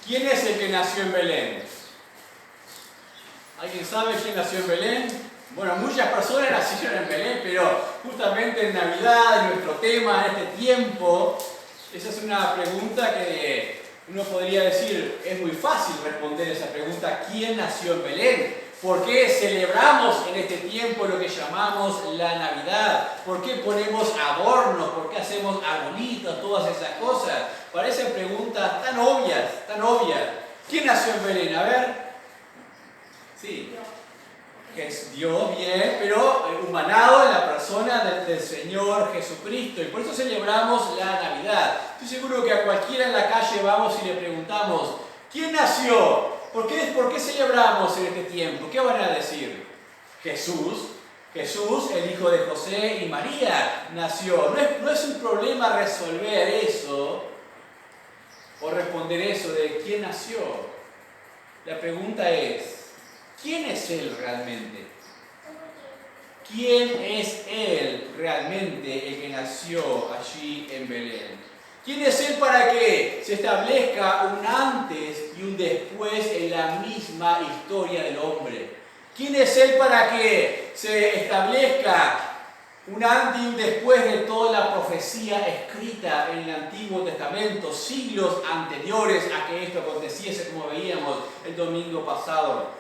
¿Quién es el que nació en Belén? ¿Alguien sabe quién nació en Belén? Bueno, muchas personas nacieron en Belén, pero justamente en Navidad, en nuestro tema, en este tiempo, esa es una pregunta que uno podría decir, es muy fácil responder esa pregunta, ¿quién nació en Belén? ¿Por qué celebramos en este tiempo lo que llamamos la Navidad? ¿Por qué ponemos adornos? ¿Por qué hacemos arbolitos? Todas esas cosas. Parecen preguntas tan obvias, tan obvias. ¿Quién nació en Belén? A ver. Sí. Que es Dios, bien, pero humanado en la persona del Señor Jesucristo. Y por eso celebramos la Navidad. Estoy seguro que a cualquiera en la calle vamos y le preguntamos, ¿quién nació? ¿Por qué celebramos en este tiempo? ¿Qué van a decir? Jesús. Jesús, el hijo de José y María, nació. No es un problema resolver eso o responder eso de quién nació. La pregunta es, ¿quién es Él realmente? ¿Quién es Él realmente el que nació allí en Belén? ¿Quién es Él para que se establezca un antes y un después en la misma historia del hombre? ¿Quién es Él para que se establezca un antes y un después de toda la profecía escrita en el Antiguo Testamento, siglos anteriores a que esto aconteciese, como veíamos el domingo pasado?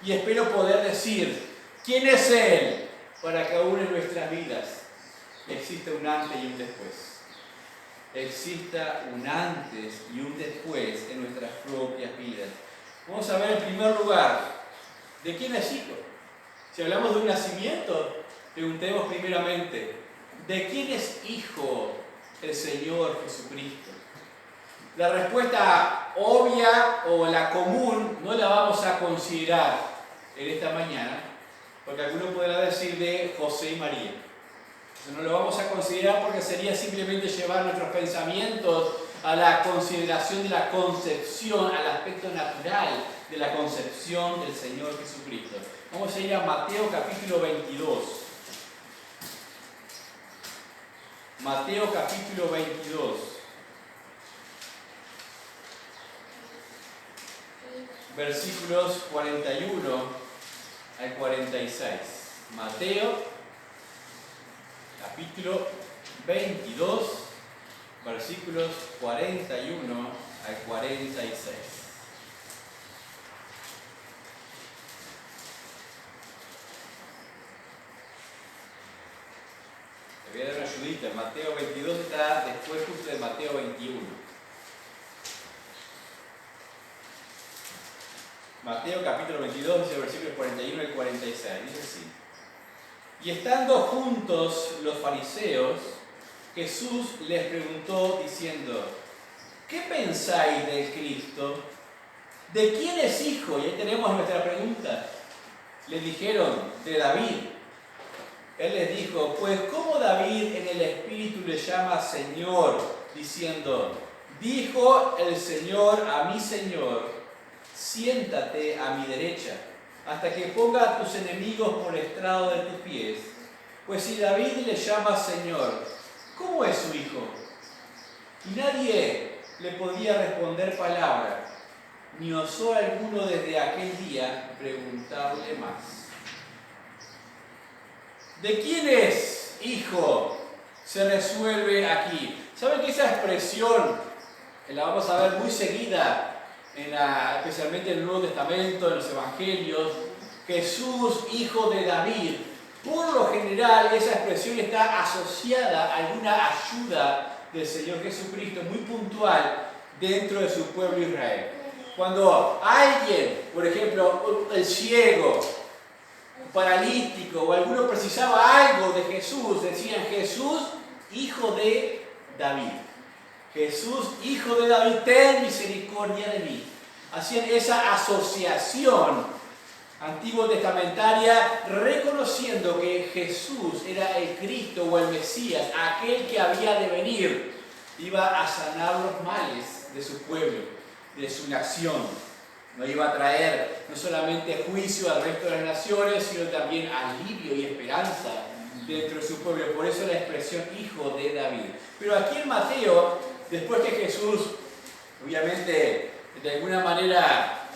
Y espero poder decir, ¿quién es Él para que aún en nuestras vidas exista un antes y un después? Exista un antes y un después en nuestras propias vidas. Vamos a ver en primer lugar, ¿de quién es hijo? Si hablamos de un nacimiento, preguntemos primeramente, ¿de quién es hijo el Señor Jesucristo? La respuesta obvia o la común no la vamos a considerar en esta mañana, porque alguno podrá decir de José y María. Eso no lo vamos a considerar porque sería simplemente llevar nuestros pensamientos a la consideración de la concepción, al aspecto natural de la concepción del Señor Jesucristo. Vamos a ir a Mateo capítulo 22. Mateo capítulo 22. Versículos 41 al 46. Mateo capítulo 22, versículos 41 al 46. Te voy a dar una ayudita. Mateo 22 está después justo de Mateo 21. Mateo capítulo 22, dice versículos 41 al 46. Dice así. Y estando juntos los fariseos, Jesús les preguntó diciendo, ¿qué pensáis del Cristo? ¿De quién es hijo? Y ahí tenemos nuestra pregunta. Le dijeron, de David. Él les dijo, pues ¿cómo David en el Espíritu le llama Señor? Diciendo, dijo el Señor a mi Señor, siéntate a mi derecha, hasta que ponga a tus enemigos por estrado de tus pies. Pues si David le llama Señor, ¿cómo es su hijo? Y nadie le podía responder palabra, ni osó alguno desde aquel día preguntarle más. ¿De quién es hijo? Se resuelve aquí. ¿Saben que esa expresión, que la vamos a ver muy seguida, especialmente en el Nuevo Testamento, en los Evangelios, Jesús, hijo de David, por lo general esa expresión está asociada a alguna ayuda del Señor Jesucristo muy puntual dentro de su pueblo Israel. Cuando alguien, por ejemplo, el ciego, paralítico o alguno precisaba algo de Jesús, decían Jesús, hijo de David. Jesús, hijo de David, ten misericordia de mí. Hacían esa asociación antiguo testamentaria, reconociendo que Jesús era el Cristo o el Mesías, aquel que había de venir, iba a sanar los males de su pueblo, de su nación. No iba a traer no solamente juicio al resto de las naciones, sino también alivio y esperanza dentro de su pueblo. Por eso la expresión hijo de David. Pero aquí en Mateo, después que Jesús obviamente de alguna manera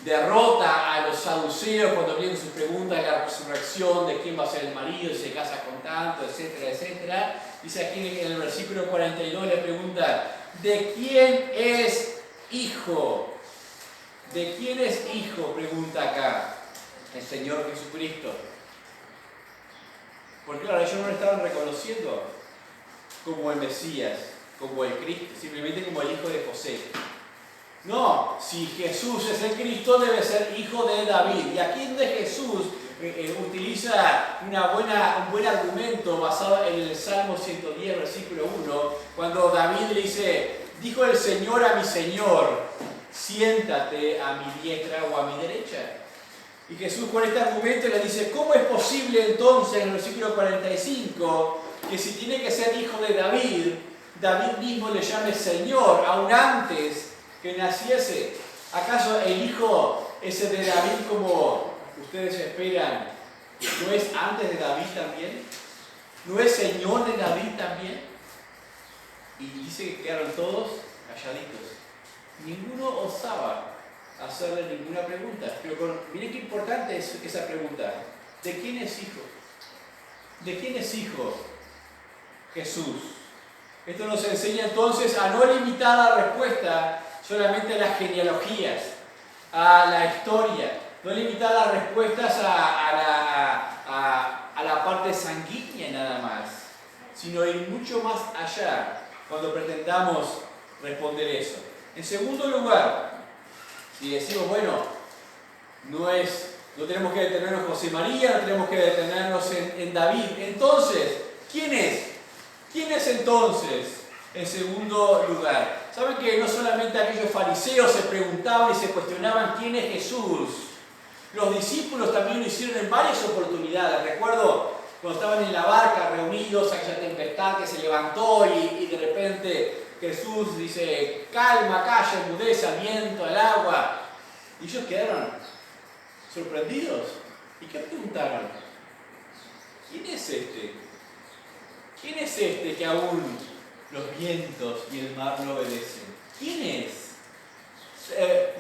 derrota a los saduceos cuando vienen sus preguntas de la resurrección, de quién va a ser el marido, si se casa con tanto, etcétera, etcétera. Dice aquí en el versículo 42, le pregunta, ¿de quién es hijo? ¿De quién es hijo? Pregunta acá el Señor Jesucristo. Porque claro, ellos no lo estaban reconociendo como el Mesías, como el Cristo, simplemente como el hijo de José. No, si Jesús es el Cristo, debe ser hijo de David. Y aquí es donde Jesús utiliza un buen argumento basado en el Salmo 110, versículo 1, cuando David le dice, dijo el Señor a mi Señor, siéntate a mi diestra o a mi derecha. Y Jesús con este argumento le dice, ¿cómo es posible entonces, en el versículo 45, que si tiene que ser hijo de David, David mismo le llame Señor, aún antes que naciese? ¿Acaso el hijo ese de David, como ustedes esperan, no es antes de David también? ¿No es Señor de David también? Y dice que quedaron todos calladitos. Ninguno osaba hacerle ninguna pregunta. Pero miren qué importante es esa pregunta. ¿De quién es hijo? ¿De quién es hijo? Jesús. Esto nos enseña entonces a no limitar la respuesta solamente a las genealogías, a la historia, no limitar las respuestas a la parte sanguínea nada más, sino ir mucho más allá cuando pretendamos responder eso. En segundo lugar, si decimos, bueno, no tenemos que detenernos en José María, no tenemos que detenernos en David, entonces, ¿quién es? ¿Quién es entonces en segundo lugar? ¿Saben que no solamente aquellos fariseos se preguntaban y se cuestionaban quién es Jesús? Los discípulos también lo hicieron en varias oportunidades. Recuerdo cuando estaban en la barca reunidos, aquella tempestad que se levantó y de repente Jesús dice, calma, calla, enmudece al viento, al agua. Y ellos quedaron sorprendidos. ¿Y qué preguntaron? ¿Quién es este? ¿Quién es este que aún los vientos y el mar no obedecen? ¿Quién es?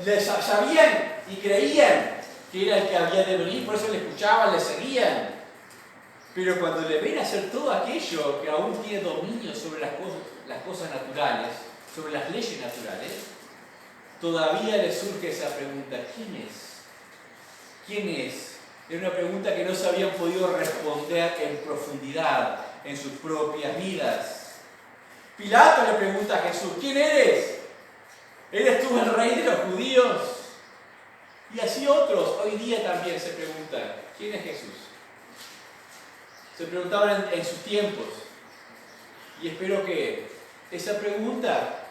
Les sabían y creían que era el que había de venir, por eso le escuchaban, le seguían. Pero cuando le ven hacer todo aquello que aún tiene dominio sobre las cosas naturales, sobre las leyes naturales, todavía les surge esa pregunta, ¿quién es? ¿Quién es? Era una pregunta que no se habían podido responder en profundidad en sus propias vidas. Pilato le pregunta a Jesús, ¿quién eres? ¿Eres tú el rey de los judíos? Y así otros hoy día también se preguntan, ¿quién es Jesús? Se preguntaban en sus tiempos. Y espero que esa pregunta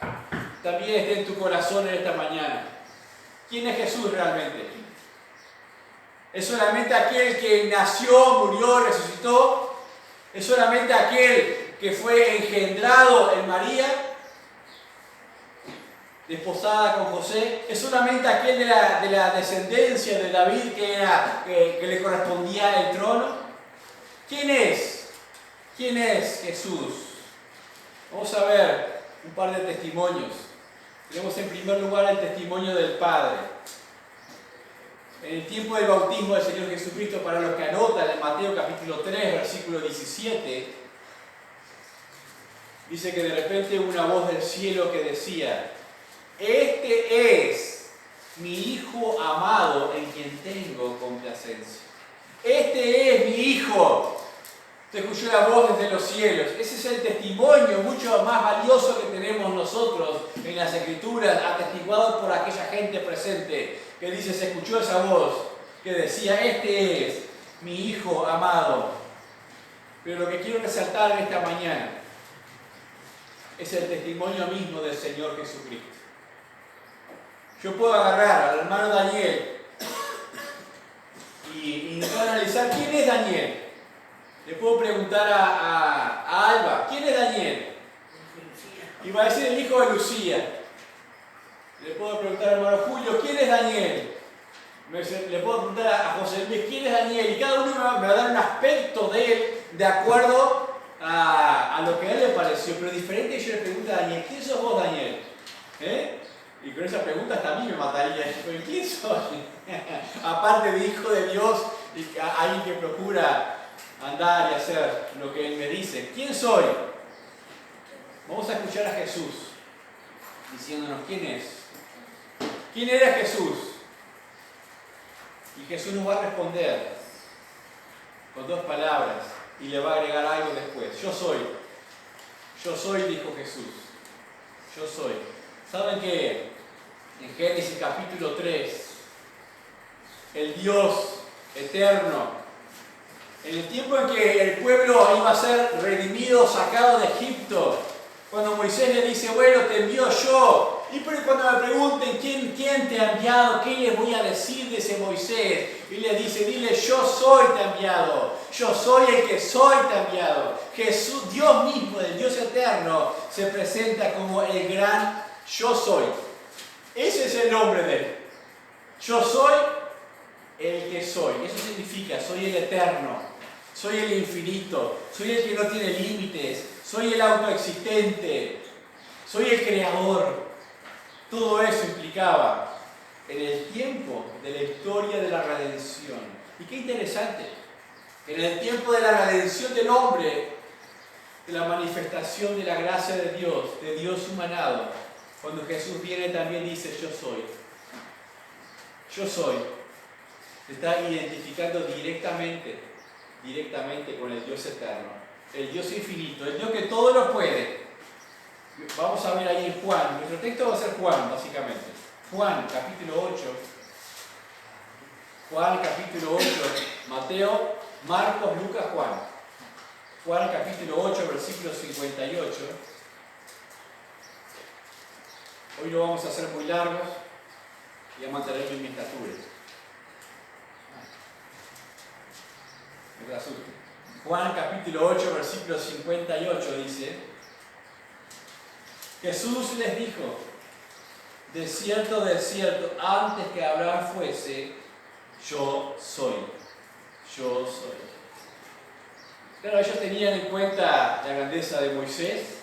también esté en tu corazón en esta mañana. ¿Quién es Jesús realmente? ¿Es solamente aquel que nació, murió, resucitó? ¿Es solamente aquel que fue engendrado en María, desposada con José? ¿Es solamente aquel de la descendencia de David que le correspondía el trono? ¿Quién es? ¿Quién es Jesús? Vamos a ver un par de testimonios. Tenemos en primer lugar el testimonio del Padre. En el tiempo del bautismo del Señor Jesucristo, para los que anotan en Mateo capítulo 3, versículo 17, dice que de repente hubo una voz del cielo que decía, este es mi Hijo amado en quien tengo complacencia. Este es mi Hijo. Se escuchó la voz desde los cielos. Ese es el testimonio mucho más valioso que tenemos nosotros en las Escrituras, atestiguado por aquella gente presente, que dice, se escuchó esa voz que decía, este es mi Hijo amado. Pero lo que quiero resaltar en esta mañana es el testimonio mismo del Señor Jesucristo. Yo puedo agarrar al hermano Daniel y analizar quién es Daniel. Le puedo preguntar a Alba, ¿quién es Daniel? Y va a decir el hijo de Lucía. Le puedo preguntar al hermano Julio, ¿quién es Daniel? Le puedo preguntar a José Luis, ¿quién es Daniel? Y cada uno me va a dar un aspecto de él de acuerdo a lo que a él le pareció. Pero diferente, yo le pregunto a Daniel, ¿quién sos vos, Daniel? Pero esa pregunta hasta a mí me mataría. ¿Quién soy? Aparte de hijo de Dios, y alguien que procura andar y hacer lo que Él me dice. ¿Quién soy? Vamos a escuchar a Jesús diciéndonos quién es. ¿Quién era Jesús? Y Jesús nos va a responder con dos palabras y le va a agregar algo después. Yo soy. Yo soy, dijo Jesús. Yo soy. ¿Saben que en Génesis capítulo 3, el Dios eterno, en el tiempo en que el pueblo iba a ser redimido, sacado de Egipto, cuando Moisés le dice, bueno, te envío yo, y cuando me pregunten quién te ha enviado, ¿qué les voy a decir de ese Moisés? Y le dice, dile, yo soy te enviado, yo soy el que soy te enviado. Jesús, Dios mismo, el Dios eterno, se presenta como el gran yo soy. Ese es el nombre de Él. Yo soy el que soy. Eso significa, soy el eterno, soy el infinito, soy el que no tiene límites, soy el autoexistente, soy el creador. Todo eso implicaba en el tiempo de la historia de la redención. Y qué interesante, en el tiempo de la redención del hombre, de la manifestación de la gracia de Dios humanado, cuando Jesús viene también dice, yo soy. Yo soy. Se está identificando directamente con el Dios eterno, el Dios infinito, el Dios que todo lo puede. Vamos a ver ahí en Juan, nuestro texto va a ser Juan, básicamente. Juan, capítulo 8. Juan, capítulo 8. Mateo, Marcos, Lucas, Juan. Juan, capítulo 8, versículo 58. Hoy lo vamos a hacer muy largos y a mantenerlo en mi estatura. Juan capítulo 8, versículo 58 dice, Jesús les dijo, de cierto, antes que Abraham fuese, yo soy. Yo soy. Claro, ellos tenían en cuenta la grandeza de Moisés,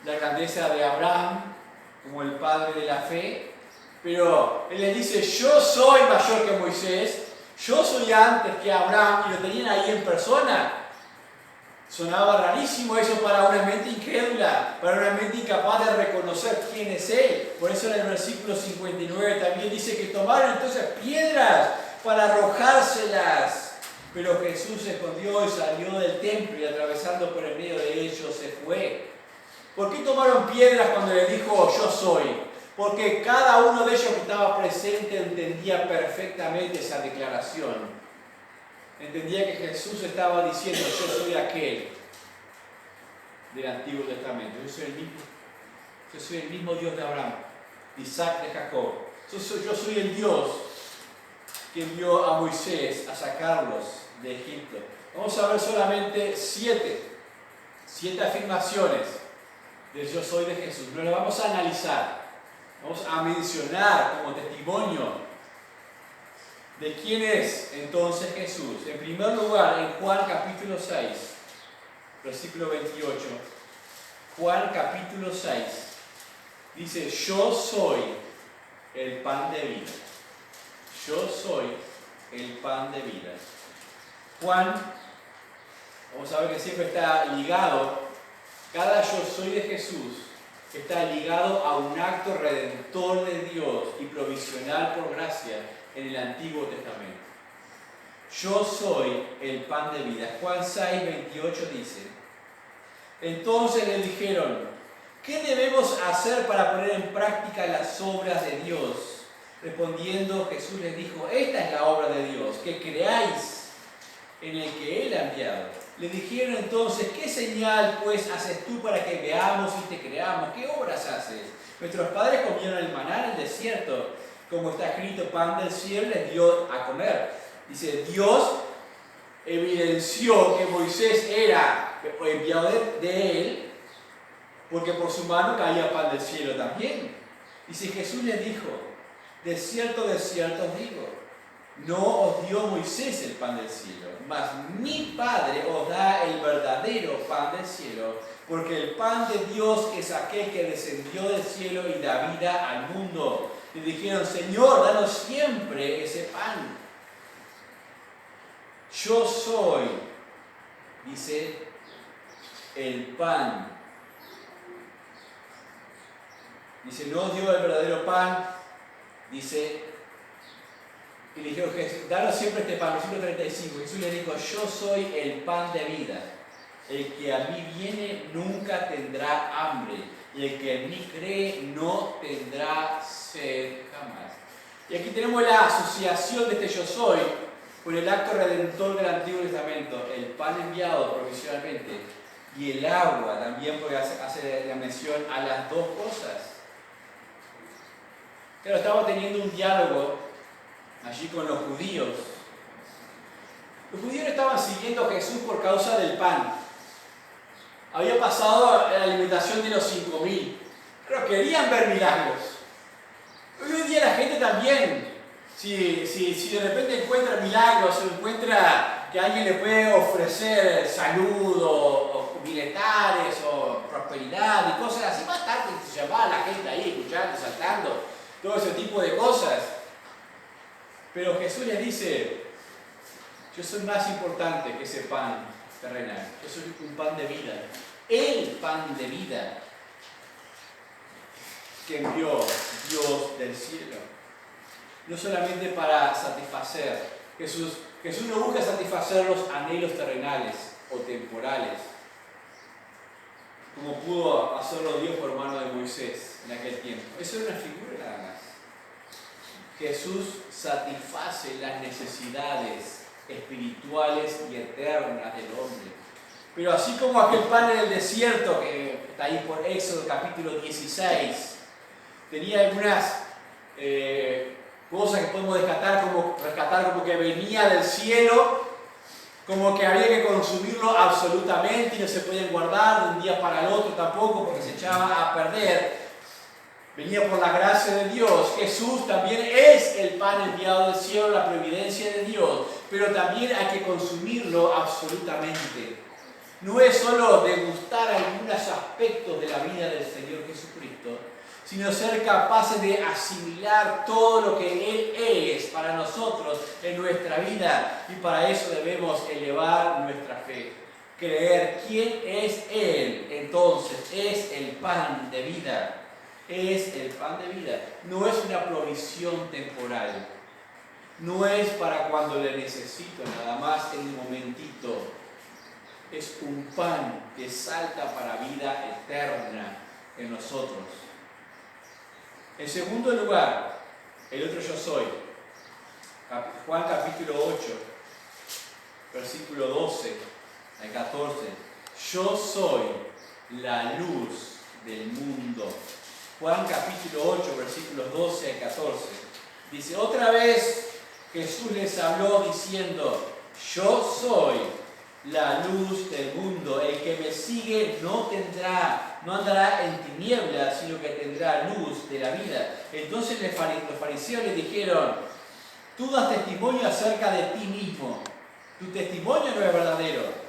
la grandeza de Abraham como el padre de la fe, pero Él les dice, yo soy mayor que Moisés, yo soy antes que Abraham, y lo tenían ahí en persona. Sonaba rarísimo eso para una mente incrédula, para una mente incapaz de reconocer quién es Él. Por eso en el versículo 59 también dice que tomaron entonces piedras para arrojárselas. Pero Jesús se escondió y salió del templo y atravesando por el medio de ellos se fue. ¿Por qué tomaron piedras cuando le dijo yo soy? Porque cada uno de ellos que estaba presente entendía perfectamente esa declaración. Entendía que Jesús estaba diciendo, yo soy aquel del Antiguo Testamento. Yo soy el mismo Dios de Abraham, de Isaac, de Jacob. Yo soy el Dios que envió a Moisés a sacarlos de Egipto. Vamos a ver solamente siete afirmaciones del yo soy de Jesús. No las vamos a analizar. Vamos a mencionar como testimonio de quién es entonces Jesús. En primer lugar, en Juan capítulo 6, versículo 28. Juan capítulo 6 dice, yo soy el pan de vida. Yo soy el pan de vida. Juan, vamos a ver que siempre está ligado, cada yo soy de Jesús está ligado a un acto redentor de Dios y provisional por gracia en el Antiguo Testamento. Yo soy el pan de vida. Juan 6, 28 dice, entonces le dijeron, ¿qué debemos hacer para poner en práctica las obras de Dios? Respondiendo Jesús les dijo, esta es la obra de Dios, que creáis en el que Él ha enviado. Le dijeron entonces, ¿qué señal pues haces tú para que veamos y te creamos? ¿Qué obras haces? Nuestros padres comieron el maná en el desierto, como está escrito, pan del cielo les dio a comer. Dice, Dios evidenció que Moisés era enviado de Él, porque por su mano caía pan del cielo también. Dice, Jesús les dijo, de cierto os digo, no os dio Moisés el pan del cielo, mas mi Padre os da el verdadero pan del cielo, porque el pan de Dios es aquel que descendió del cielo y da vida al mundo. Le dijeron, Señor, danos siempre ese pan. Yo soy, dice, el pan. Dice, no os dio el verdadero pan, dice, y le dijeron, danos siempre este pan. Versículo 35, Jesús le dijo, yo soy el pan de vida. El que a mí viene nunca tendrá hambre, y el que en mí cree no tendrá sed jamás. Y aquí tenemos la asociación de este yo soy con el acto redentor del Antiguo Testamento, el pan enviado provisionalmente y el agua también, porque hace la mención a las dos cosas. Pero estaba teniendo un diálogo allí con los judíos. Los judíos estaban siguiendo a Jesús por causa del pan. Había pasado la alimentación de los 5.000, pero querían ver milagros. Hoy en día la gente también, si de repente encuentra milagros, o encuentra que alguien le puede ofrecer salud o militares o prosperidad y cosas así, más tarde se llamaba la gente ahí escuchando, saltando, todo ese tipo de cosas. Pero Jesús les dice, yo soy más importante que ese pan terrenal, yo soy un pan de vida, el pan de vida que envió Dios del cielo. No solamente para satisfacer, Jesús no busca satisfacer los anhelos terrenales o temporales, como pudo hacerlo Dios por mano de Moisés en aquel tiempo. Eso era una figura nada más. Jesús satisface las necesidades espirituales y eternas del hombre. Pero así como aquel pan en el desierto, que está ahí por Éxodo capítulo 16, tenía algunas cosas que podemos rescatar como que venía del cielo, como que había que consumirlo absolutamente y no se podían guardar de un día para el otro tampoco porque se echaba a perder. Venía por la gracia de Dios. Jesús también es el pan enviado del cielo, la providencia de Dios, pero también hay que consumirlo absolutamente. No es solo degustar algunos aspectos de la vida del Señor Jesucristo, sino ser capaces de asimilar todo lo que Él es para nosotros en nuestra vida, y para eso debemos elevar nuestra fe. Creer quién es Él, entonces es el pan de vida. Es el pan de vida. No es una provisión temporal. No es para cuando le necesito, nada más en un momentito. Es un pan que salta para vida eterna en nosotros. En segundo lugar, el otro yo soy. Juan capítulo 8, versículo 12 al 14. Yo soy la luz del mundo. Juan capítulo 8, versículos 12 al 14. Dice, otra vez Jesús les habló diciendo, yo soy la luz del mundo. El que me sigue no andará en tinieblas, sino que tendrá luz de la vida. Entonces los fariseos le dijeron, tú das testimonio acerca de ti mismo. Tu testimonio no es verdadero.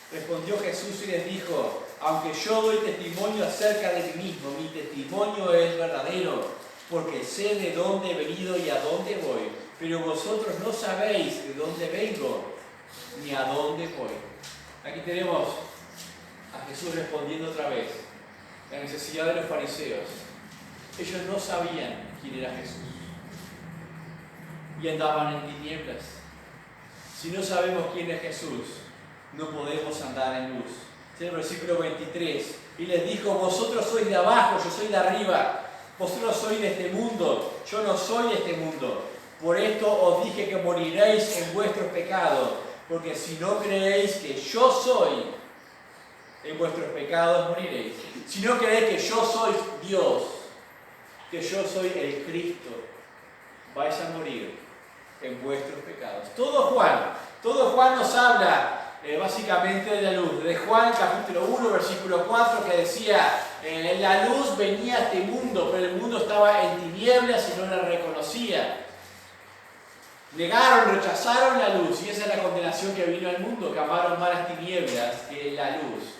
Respondió Jesús y les dijo, aunque yo doy testimonio acerca de mí mismo, mi testimonio es verdadero, porque sé de dónde he venido y a dónde voy, pero vosotros no sabéis de dónde vengo ni a dónde voy. Aquí tenemos a Jesús respondiendo otra vez la necesidad de los fariseos. Ellos no sabían quién era Jesús y andaban en tinieblas. Si no sabemos quién es Jesús, no podemos andar en luz. En el versículo 23, y les dijo, vosotros sois de abajo, yo soy de arriba, vosotros sois de este mundo, yo no soy de este mundo. Por esto os dije que moriréis en vuestros pecados, porque si no creéis que yo soy, en vuestros pecados moriréis. Si no creéis que yo soy Dios, que yo soy el Cristo, vais a morir en vuestros pecados. Todo Juan nos habla básicamente de la luz. De Juan capítulo 1, versículo 4, que decía, la luz venía a este mundo, pero el mundo estaba en tinieblas y no la reconocía. Negaron, rechazaron la luz, y esa es la condenación que vino al mundo, que amaron más las tinieblas que la luz.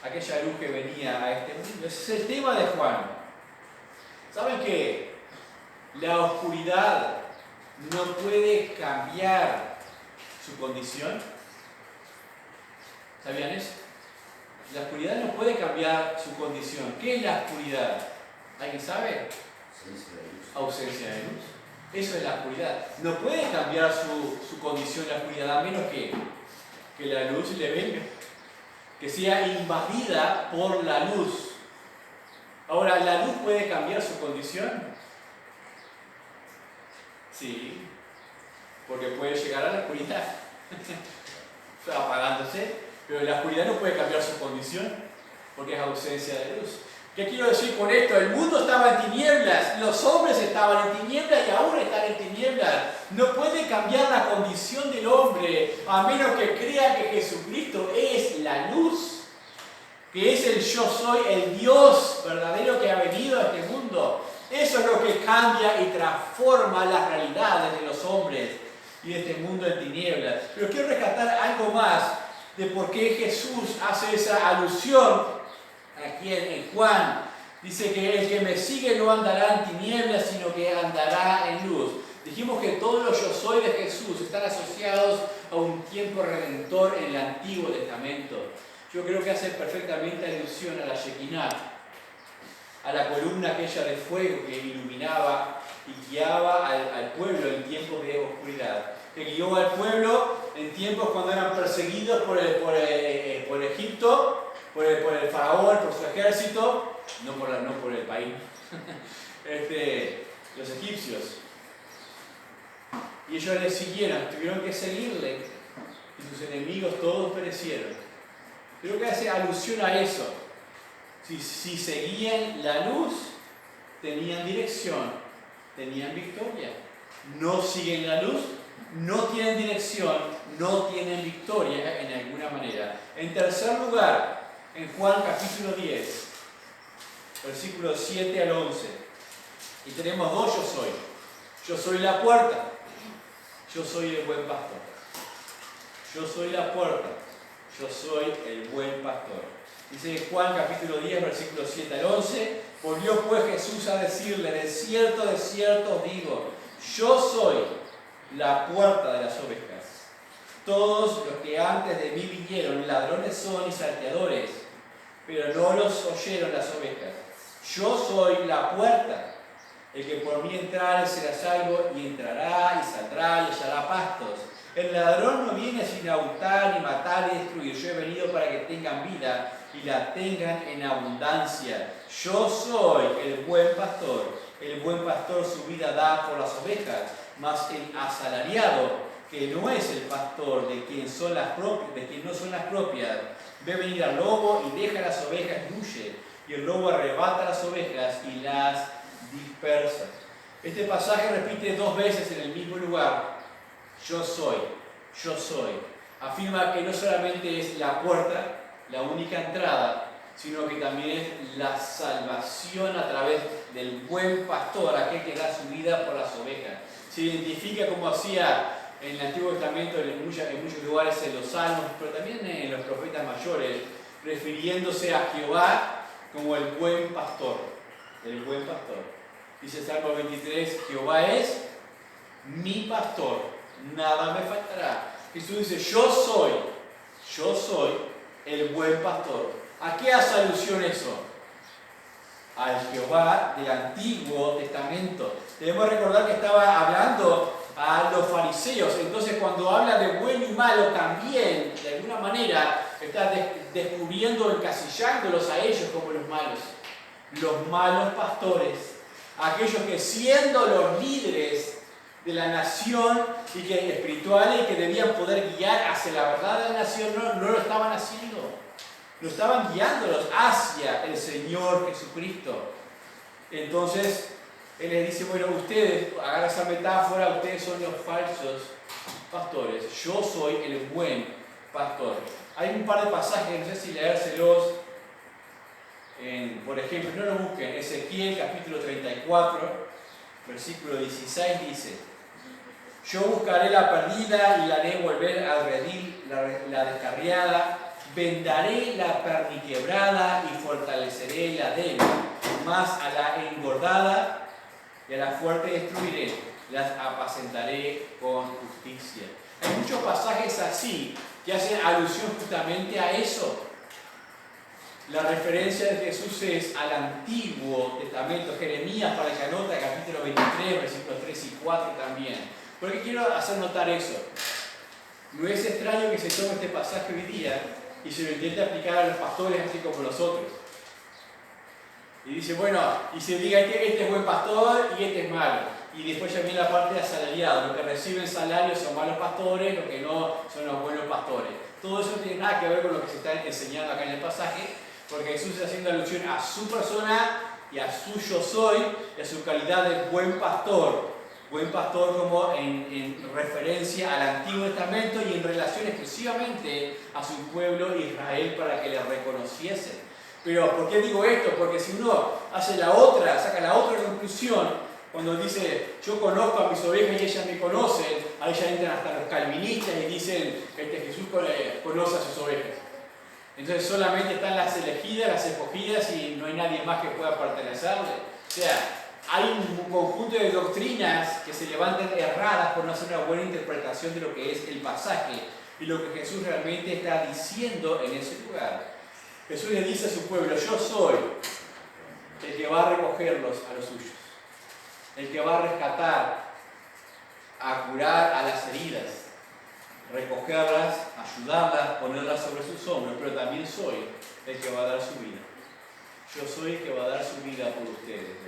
Aquella luz que venía a este mundo. Ese es el tema de Juan. ¿Saben qué? La oscuridad no puede cambiar su condición. ¿Sabían eso? La oscuridad no puede cambiar su condición. ¿Qué es la oscuridad? ¿Alguien sabe? Ausencia de luz. Eso es la oscuridad. No puede cambiar su condición la oscuridad a menos que la luz le venga. Que sea invadida por la luz. Ahora, ¿la luz puede cambiar su condición? Sí, porque puede llegar a la oscuridad, apagándose, pero la oscuridad no puede cambiar su condición, porque es ausencia de luz. ¿Qué quiero decir con esto? El mundo estaba en tinieblas, los hombres estaban en tinieblas y aún están en tinieblas. No puede cambiar la condición del hombre a menos que crea que Jesucristo es la luz, que es el yo soy, el Dios verdadero que ha venido a este mundo. Eso es lo que cambia y transforma las realidades de los hombres y de este mundo en tinieblas. Pero quiero rescatar algo más de por qué Jesús hace esa alusión aquí en Juan. Dice que el que me sigue no andará en tinieblas, sino que andará en luz. Dijimos que todos los yo soy de Jesús están asociados a un tiempo redentor en el Antiguo Testamento. Yo creo que hace perfectamente alusión a la Shekinah, a la columna aquella de fuego que iluminaba y guiaba al pueblo en tiempos de oscuridad, que guió al pueblo en tiempos cuando eran perseguidos por Egipto, por el faraón, por su ejército, no por el país, los egipcios. Y ellos le siguieron, tuvieron que seguirle, y sus enemigos todos perecieron. Creo que hace alusión a eso. Si seguían la luz, tenían dirección, tenían victoria. No siguen la luz, no tienen dirección, no tienen victoria en alguna manera. En tercer lugar, en Juan capítulo 10, versículos 7 al 11. Y tenemos dos yo soy. Yo soy la puerta. Yo soy el buen pastor. Yo soy la puerta. Yo soy el buen pastor. Dice Juan capítulo 10, versículos 7 al 11. Volvió pues Jesús a decirle: de cierto os digo, yo soy la puerta de las ovejas. Todos los que antes de mí vinieron, ladrones son y salteadores, pero no los oyeron las ovejas. Yo soy la puerta. El que por mí entrare será salvo, y entrará y saldrá y hallará pastos. El ladrón no viene sino a hurtar, y matar y destruir. Yo he venido para que tengan vida y la tengan en abundancia. Yo soy el buen pastor. El buen pastor su vida da por las ovejas, mas el asalariado, que no es el pastor, de quien no son las propias, ve venir al lobo y deja las ovejas y huye. Y el lobo arrebata las ovejas y las dispersa. Este pasaje repite dos veces en el mismo lugar. Yo soy. Afirma que no solamente es la puerta, la única entrada, sino que también es la salvación a través del buen pastor, aquel que da su vida por las ovejas. Se identifica como hacía en el Antiguo Testamento, en muchos lugares en los Salmos, pero también en los profetas mayores, refiriéndose a Jehová como el buen pastor. El buen pastor. Dice el Salmo 23, Jehová es mi pastor, nada me faltará. Jesús dice, yo soy el buen pastor. ¿A qué hace alusión eso? Al Jehová del Antiguo Testamento. Debemos recordar que estaba hablando a los fariseos, entonces cuando habla de bueno y malo también, de alguna manera, está descubriendo, encasillándolos a ellos como los malos pastores. Aquellos que siendo los líderes de la nación espirituales y que debían poder guiar hacia la verdad de la nación, no lo estaban haciendo. No estaban guiándolos hacia el Señor Jesucristo. Entonces, Él les dice, bueno, ustedes, agarra esa metáfora, ustedes son los falsos pastores. Yo soy el buen pastor. Hay un par de pasajes, no sé si leérselos. Por ejemplo, no lo busquen, Ezequiel capítulo 34, versículo 16 dice, Yo buscaré la perdida y la haré volver al redil, la descarriada. Vendaré la perniquebrada y fortaleceré la débil. Mas a la engordada y a la fuerte destruiré. Las apacentaré con justicia. Hay muchos pasajes así que hacen alusión justamente a eso. La referencia de Jesús es al Antiguo Testamento. Jeremías, para el que anota, capítulo 23, versículos 3 y 4 también. ¿Por qué quiero hacer notar eso? No es extraño que se tome este pasaje hoy día y se lo intente aplicar a los pastores así como nosotros. Y dice, bueno, y se diga este es buen pastor y este es malo. Y después ya viene la parte de asalariado. Los que reciben salarios son malos pastores, los que no son los buenos pastores. Todo eso no tiene nada que ver con lo que se está enseñando acá en el pasaje, porque Jesús está haciendo alusión a su persona y a su yo soy, y a su calidad de buen pastor. Buen pastor como en referencia al Antiguo Testamento y en relación exclusivamente a su pueblo Israel para que le reconociesen. Pero ¿por qué digo esto? Porque si uno hace saca la otra conclusión, cuando dice yo conozco a mis ovejas y ellas me conocen, ahí ya entran hasta los calvinistas y dicen que Jesús conoce a sus ovejas. Entonces solamente están las elegidas, las escogidas y no hay nadie más que pueda pertenecerle. O sea, hay un conjunto de doctrinas que se levantan erradas por no hacer una buena interpretación de lo que es el pasaje y lo que Jesús realmente está diciendo en ese lugar. Jesús le dice a su pueblo, yo soy el que va a recogerlos a los suyos, el que va a rescatar, a curar a las heridas, recogerlas, ayudarlas, ponerlas sobre sus hombros, pero también soy el que va a dar su vida. Yo soy el que va a dar su vida por ustedes, les dice.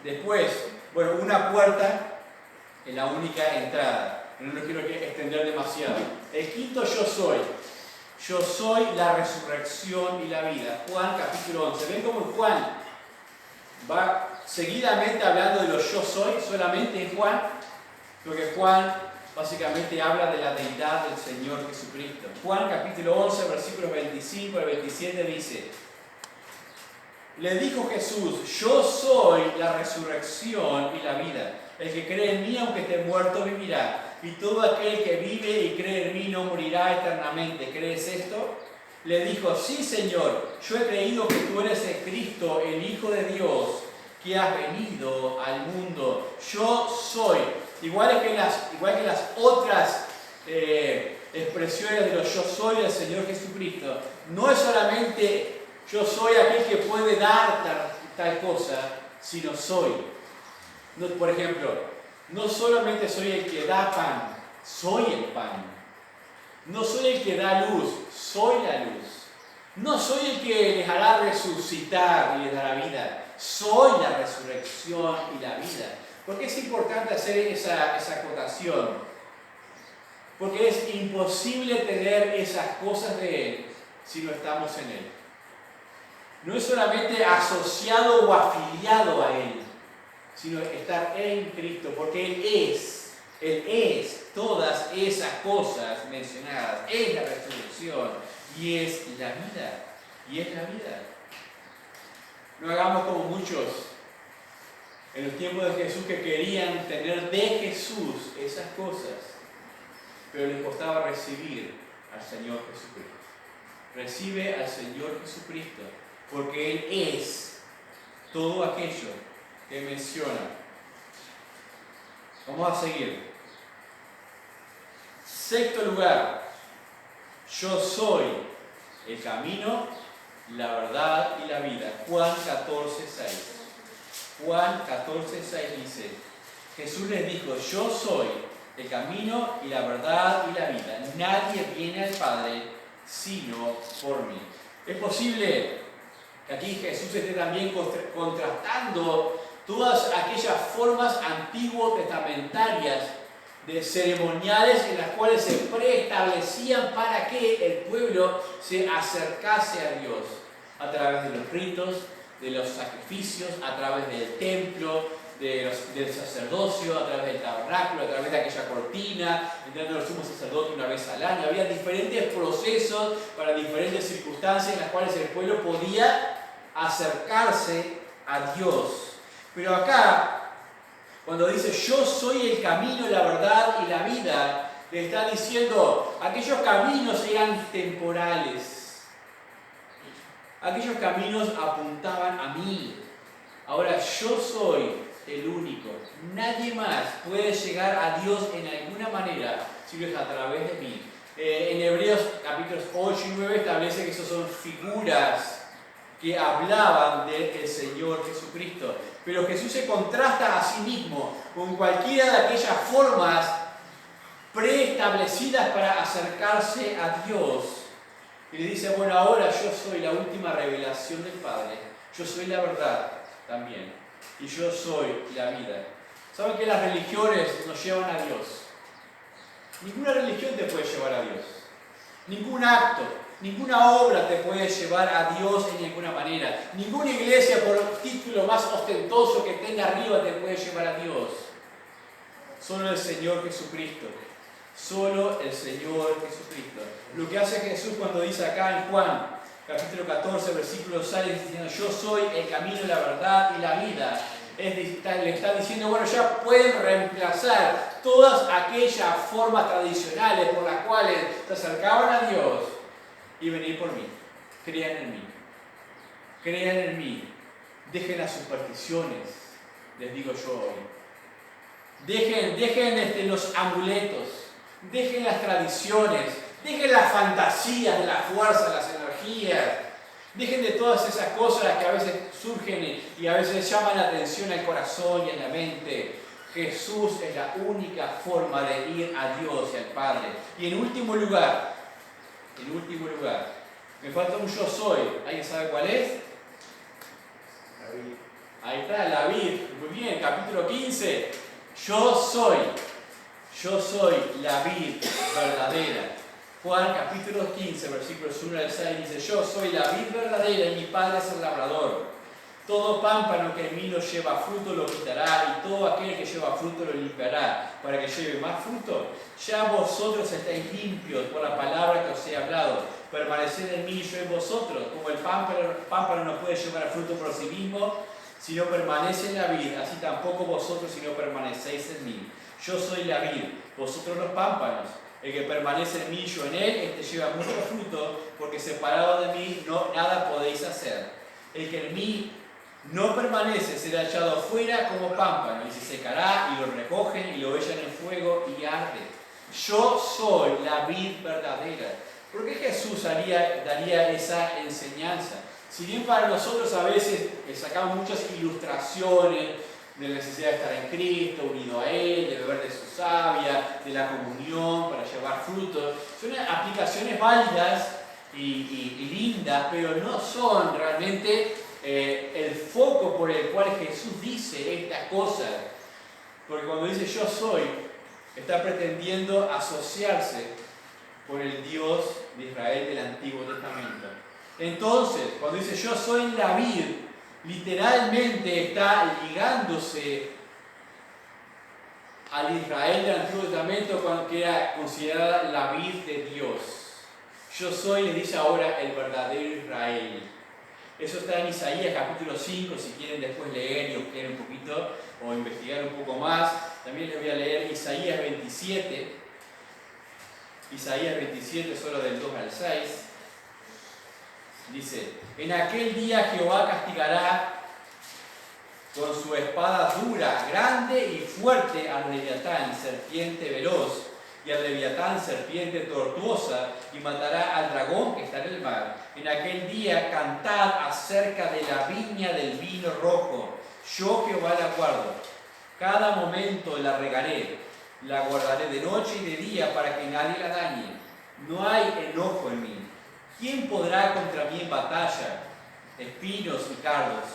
Después, bueno, una puerta es la única entrada. No lo quiero extender demasiado. El quinto yo soy. Yo soy la resurrección y la vida. Juan capítulo 11. Ven cómo Juan va seguidamente hablando de los yo soy, solamente en Juan, porque Juan básicamente habla de la deidad del Señor Jesucristo. Juan capítulo 11, versículos 25 al 27 dice, le dijo Jesús, yo soy la resurrección y la vida. El que cree en mí, aunque esté muerto, vivirá. Y todo aquel que vive y cree en mí no morirá eternamente. ¿Crees esto? Le dijo, sí, Señor, yo he creído que tú eres el Cristo, el Hijo de Dios, que has venido al mundo. Yo soy. Igual que las otras expresiones de los yo soy del Señor Jesucristo, no es solamente yo soy aquel que puede dar tal cosa, sino soy. No, por ejemplo, no solamente soy el que da pan, soy el pan. No soy el que da luz, soy la luz. No soy el que les hará resucitar y les dará vida, soy la resurrección y la vida. ¿Por qué es importante hacer esa acotación? Porque es imposible tener esas cosas de Él si no estamos en Él. No es solamente asociado o afiliado a Él, sino estar en Cristo, porque Él es todas esas cosas mencionadas, es la resurrección y es la vida, No hagamos como muchos en los tiempos de Jesús que querían tener de Jesús esas cosas, pero les costaba recibir al Señor Jesucristo. Recibe al Señor Jesucristo, porque Él es todo aquello que menciona. Vamos a seguir. Sexto lugar, yo soy el camino, la verdad y la vida. Juan 14:6. Juan 14:6 dice, Jesús les dijo, yo soy el camino y la verdad y la vida. Nadie viene al Padre sino por mí. Es posible que aquí Jesús esté también contrastando todas aquellas formas antiguo-testamentarias de ceremoniales en las cuales se preestablecían para que el pueblo se acercase a Dios a través de los ritos, de los sacrificios, a través del templo, del sacerdocio, a través del tabernáculo, a través de aquella cortina, entrando el sumo sacerdote una vez al año. Había diferentes procesos para diferentes circunstancias en las cuales el pueblo podía acercarse a Dios. Pero acá Cuando dice yo soy el camino, la verdad y la vida, le está diciendo aquellos caminos eran temporales. Aquellos caminos apuntaban a mí. Ahora yo soy el único. Nadie más puede llegar a Dios en alguna manera si no es a través de mí. En Hebreos capítulos 8 y 9 establece que esas son figuras que hablaban del Señor Jesucristo. Pero Jesús se contrasta a sí mismo con cualquiera de aquellas formas preestablecidas para acercarse a Dios. Y le dice, bueno, ahora yo soy la última revelación del Padre. Yo soy la verdad también. Y yo soy la vida. ¿Saben que las religiones nos llevan a Dios? Ninguna religión te puede llevar a Dios. Ningún acto, ninguna obra te puede llevar a Dios en ninguna manera. Ninguna iglesia, por título más ostentoso que tenga arriba, te puede llevar a Dios. Solo el Señor Jesucristo. Solo el Señor Jesucristo. Lo que hace Jesús cuando dice acá en Juan, capítulo 14, versículo 6, diciendo, yo soy el camino, la verdad y la vida. Le está diciendo, bueno, ya pueden reemplazar todas aquellas formas tradicionales por las cuales se acercaban a Dios y venir por mí. Crean en mí. Crean en mí. Dejen las supersticiones, les digo yo hoy. Dejen los amuletos. Dejen las tradiciones. Dejen las fantasías de la fuerza, las energías. Dejen de todas esas cosas que a veces surgen y a veces llaman la atención al corazón y a la mente. Jesús es la única forma de ir a Dios y al Padre. Y en último lugar, me falta un yo soy. ¿Alguien sabe cuál es? Ahí está, la vid. Muy bien, capítulo 15. Yo soy la vid verdadera. Juan capítulo 15, versículos 1 al 6 dice, yo soy la vid verdadera y mi Padre es el labrador. Todo pámpano que en mí no lleva fruto lo quitará, y todo aquel que lleva fruto lo limpiará, para que lleve más fruto. Ya vosotros estáis limpios por la palabra que os he hablado. Permaneced en mí y yo en vosotros. Como el pámpano no puede llevar fruto por sí mismo, si no permanece en la vid, así tampoco vosotros si no permanecéis en mí. Yo soy la vid, vosotros los pámpanos. El que permanece en mí y yo en él, este lleva mucho fruto, porque separado de mí nada podéis hacer. El que en mí no permanece será echado fuera como pámpano, y se secará, y lo recogen, y lo echan en fuego, y arde. Yo soy la vid verdadera. ¿Por qué Jesús daría esa enseñanza? Si bien para nosotros a veces sacamos muchas ilustraciones de la necesidad de estar en Cristo, unido a Él, de beber de su savia, de la comunión para llevar frutos, son aplicaciones válidas y lindas, pero no son realmente el foco por el cual Jesús dice estas cosas. Porque cuando dice yo soy, está pretendiendo asociarse con el Dios de Israel del Antiguo Testamento. Entonces, cuando dice yo soy la vid, literalmente está ligándose al Israel del Antiguo Testamento, que era considerada la vid de Dios. Yo soy, le dice ahora, el verdadero Israel. Eso está en Isaías capítulo 5, si quieren después leer y buscar un poquito o investigar un poco más. También les voy a leer Isaías 27. Isaías 27, solo del 2 al 6. Dice, en aquel día Jehová castigará con su espada dura, grande y fuerte al Leviatán, serpiente veloz, y al Leviatán, serpiente tortuosa, y matará al dragón que está en el mar. En aquel día cantad acerca de la viña del vino rojo. Yo Jehová la guardo. Cada momento la regaré, la guardaré de noche y de día para que nadie la dañe. No hay enojo en mí. ¿Quién podrá contra mí en batalla? Espinos y cardos.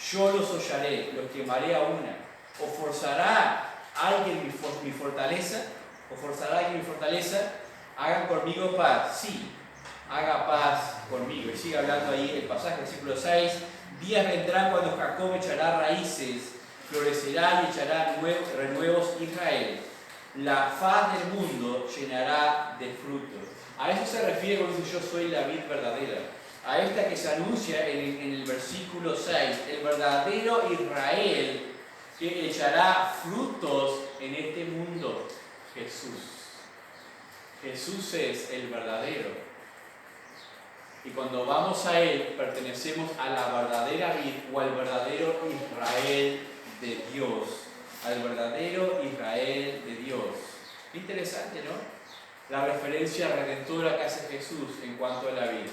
Yo los hollaré, los quemaré a una. ¿O forzará alguien mi fortaleza? ¿O forzará alguien mi fortaleza? Hagan conmigo paz. Sí, haga paz conmigo. Y sigue hablando ahí el pasaje, versículo 6. Días vendrán cuando Jacob echará raíces, florecerá y echará renuevos Israel. La faz del mundo llenará de frutos. A eso se refiere cuando dice yo soy la vid verdadera. A esta que se anuncia en el versículo 6, el verdadero Israel que echará frutos en este mundo. Jesús. Jesús es el verdadero. Y cuando vamos a Él, pertenecemos a la verdadera vid o al verdadero Israel de Dios. Al verdadero Israel de Dios. Interesante, ¿no? La referencia redentora que hace Jesús en cuanto a la vida.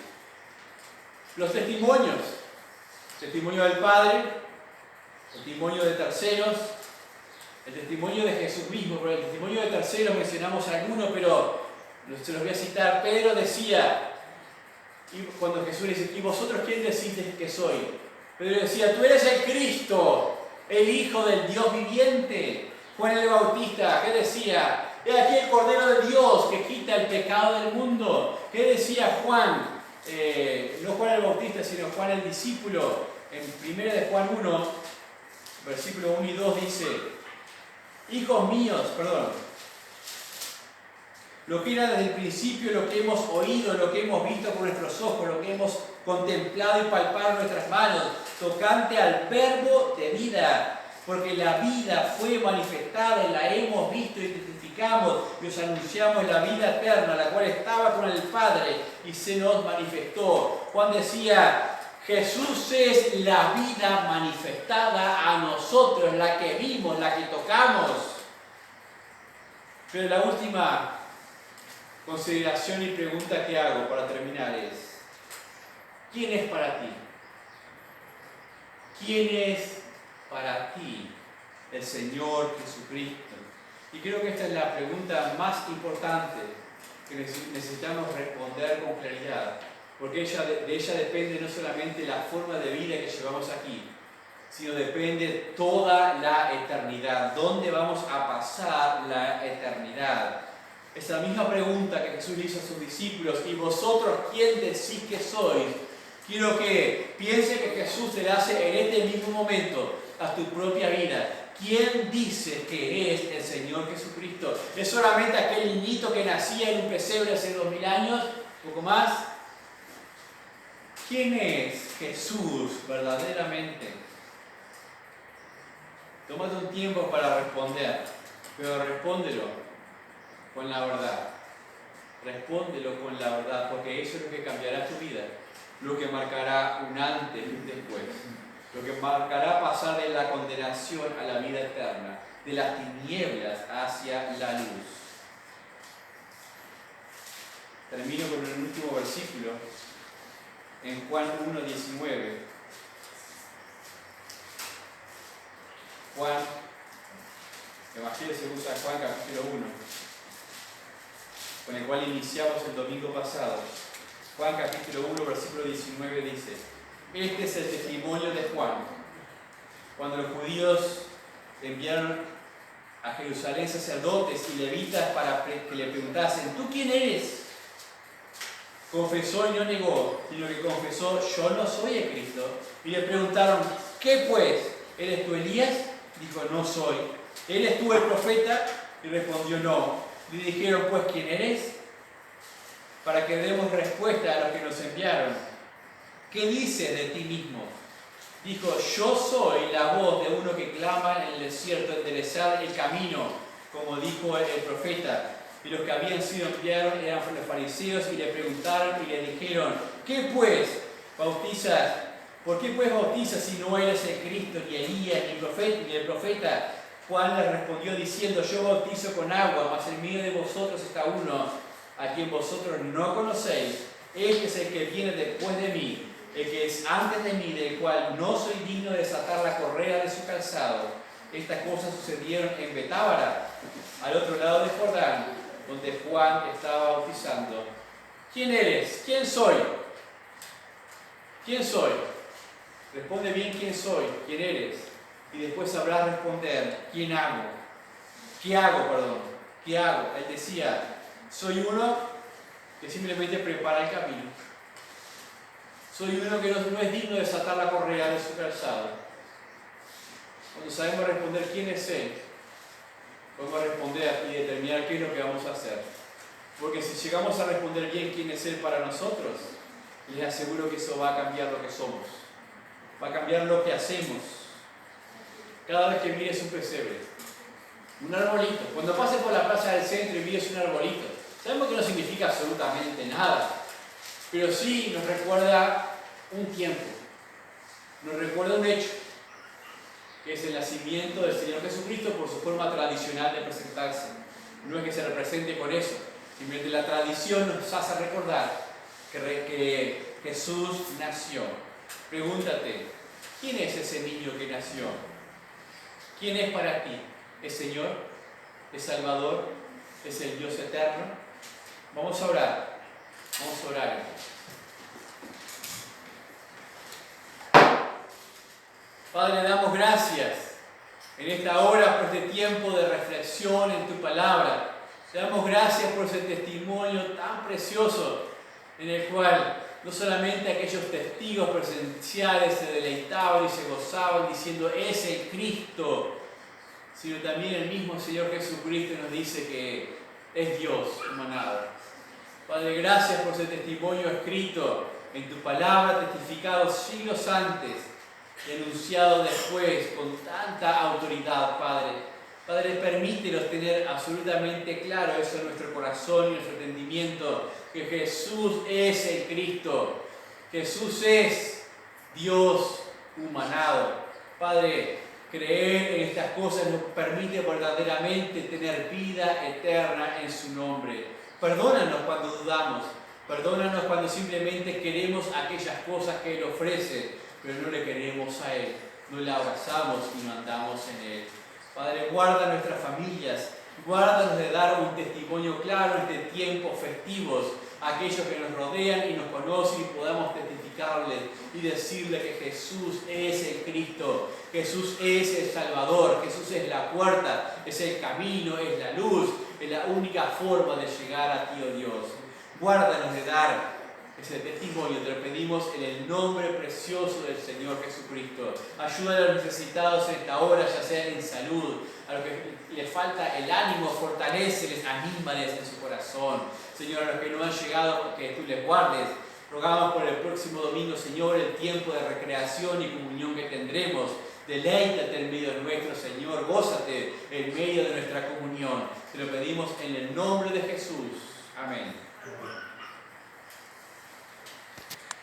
Los testimonios. Testimonio del Padre, testimonio de terceros, el testimonio de Jesús mismo. Pero el testimonio de terceros mencionamos algunos, pero se los voy a citar. Pedro decía, cuando Jesús le dice, ¿y vosotros quién decís que soy? Pedro decía, tú eres el Cristo, el Hijo del Dios viviente. Juan el Bautista, ¿qué decía? He aquí el Cordero de Dios que quita el pecado del mundo. ¿Qué decía Juan? No Juan el Bautista, sino Juan el discípulo. En 1 de Juan 1, versículo 1 y 2 dice, hijos míos, lo que era desde el principio, lo que hemos oído, lo que hemos visto con nuestros ojos, lo que hemos contemplado y palpado en nuestras manos, tocante al verbo de vida, porque la vida fue manifestada y la hemos visto y testificamos y os anunciamos la vida eterna, la cual estaba con el Padre y se nos manifestó. Juan decía, Jesús es la vida manifestada a nosotros, la que vimos, la que tocamos. Pero la última consideración y pregunta que hago para terminar es, ¿quién es para ti? ¿Quién es para ti el Señor Jesucristo? Y creo que esta es la pregunta más importante que necesitamos responder con claridad, porque de ella depende no solamente la forma de vida que llevamos aquí, sino depende toda la eternidad. ¿Dónde vamos a pasar la eternidad? Esa misma pregunta que Jesús le hizo a sus discípulos, ¿y vosotros quién decís que sois? Quiero que piense que Jesús te la hace en este mismo momento a tu propia vida. ¿Quién dice que es el Señor Jesucristo? ¿Es solamente aquel niñito que nacía en un pesebre hace 2000 años? ¿Un poco más? ¿Quién es Jesús verdaderamente? Tómate un tiempo para responder, pero respóndelo con la verdad. Respóndelo con la verdad, porque eso es lo que cambiará tu vida, lo que marcará un antes y un después, lo que marcará pasar de la condenación a la vida eterna, de las tinieblas hacia la luz. Termino con el último versículo, en Juan 1:19. Juan, Evangelio según San Juan, capítulo 1, con el cual iniciamos el domingo pasado. Juan capítulo 1, versículo 19 dice, este es el testimonio de Juan. Cuando los judíos enviaron a Jerusalén sacerdotes y levitas para que le preguntasen, ¿tú quién eres? Confesó y no negó, sino que confesó, yo no soy el Cristo. Y le preguntaron, ¿qué pues? ¿Eres tú Elías? Dijo, no soy. ¿Eres tú el profeta? Y respondió, no. Le dijeron, pues, ¿quién eres? Para que demos respuesta a los que nos enviaron. ¿Qué dices de ti mismo? Dijo, yo soy la voz de uno que clama en el desierto, enderezad el camino, como dijo el profeta. Y los que habían sido enviados eran los fariseos y le preguntaron y le dijeron, ¿qué pues bautizas? ¿Por qué pues bautizas si no eres el Cristo, ni Elías, ni el profeta? Juan le respondió diciendo, yo bautizo con agua, mas en medio de vosotros está uno a quien vosotros no conocéis. Este es el que viene después de mí, el que es antes de mí, del cual no soy digno de desatar la correa de su calzado. Estas cosas sucedieron en Betábara, al otro lado de Jordán, donde Juan estaba bautizando. ¿Quién eres? ¿Quién soy? ¿Quién soy? Responde bien quién soy, quién eres. Y después sabrás responder quién hago. ¿Qué hago, perdón? ¿Qué hago? Él decía, soy uno que simplemente prepara el camino. Soy uno que no es digno de desatar la correa de su calzado. Cuando sabemos responder quién es Él, podemos responder y determinar qué es lo que vamos a hacer. Porque si llegamos a responder bien quién es Él para nosotros, les aseguro que eso va a cambiar lo que somos. Va a cambiar lo que hacemos. cada vez que mires un pesebre, un arbolito. Cuando pases por la plaza del centro y mires un arbolito, sabemos que no significa absolutamente nada, pero sí nos recuerda un tiempo, nos recuerda un hecho, que es el nacimiento del Señor Jesucristo por su forma tradicional de presentarse. No es que se represente con eso, simplemente la tradición nos hace recordar que Jesús nació. Pregúntate, ¿quién es ese niño que nació? ¿Quién es para ti? ¿Es Señor? ¿Es Salvador? ¿Es el Dios eterno? Vamos a orar. Vamos a orar. Padre, le damos gracias en esta hora por este tiempo de reflexión en tu palabra. Te damos gracias por ese testimonio tan precioso en el cual no solamente aquellos testigos presenciales se deleitaban y se gozaban diciendo es el Cristo, sino también el mismo Señor Jesucristo nos dice que es Dios humanado. Padre, gracias por ese testimonio escrito en tu palabra, testificado siglos antes y anunciado después con tanta autoridad, Padre. Padre, permítenos tener absolutamente claro eso en nuestro corazón y nuestro entendimiento, que Jesús es el Cristo, Jesús es Dios humanado. Padre, creer en estas cosas nos permite verdaderamente tener vida eterna en su nombre. Perdónanos cuando dudamos, perdónanos cuando simplemente queremos aquellas cosas que Él ofrece, pero no le queremos a Él, no le abrazamos y no andamos en Él. Padre, guarda nuestras familias, guárdanos de dar un testimonio claro en este tiempo festivos a aquellos que nos rodean y nos conocen y podamos testificarles y decirle que Jesús es el Cristo, Jesús es el Salvador, Jesús es la puerta, es el camino, es la luz, es la única forma de llegar a ti, oh Dios. Guárdanos de dar ese testimonio, te lo pedimos en el nombre precioso del Señor Jesucristo. Ayuda a los necesitados en esta hora, ya sea en salud, a los que les falta el ánimo, fortaléceles, anímales en su corazón. Señor, a los que no han llegado, que tú les guardes. Rogamos por el próximo domingo, Señor, el tiempo de recreación y comunión que tendremos. Deleítate en medio de nuestro, Señor, gózate en medio de nuestra comunión. Te lo pedimos en el nombre de Jesús. Amén.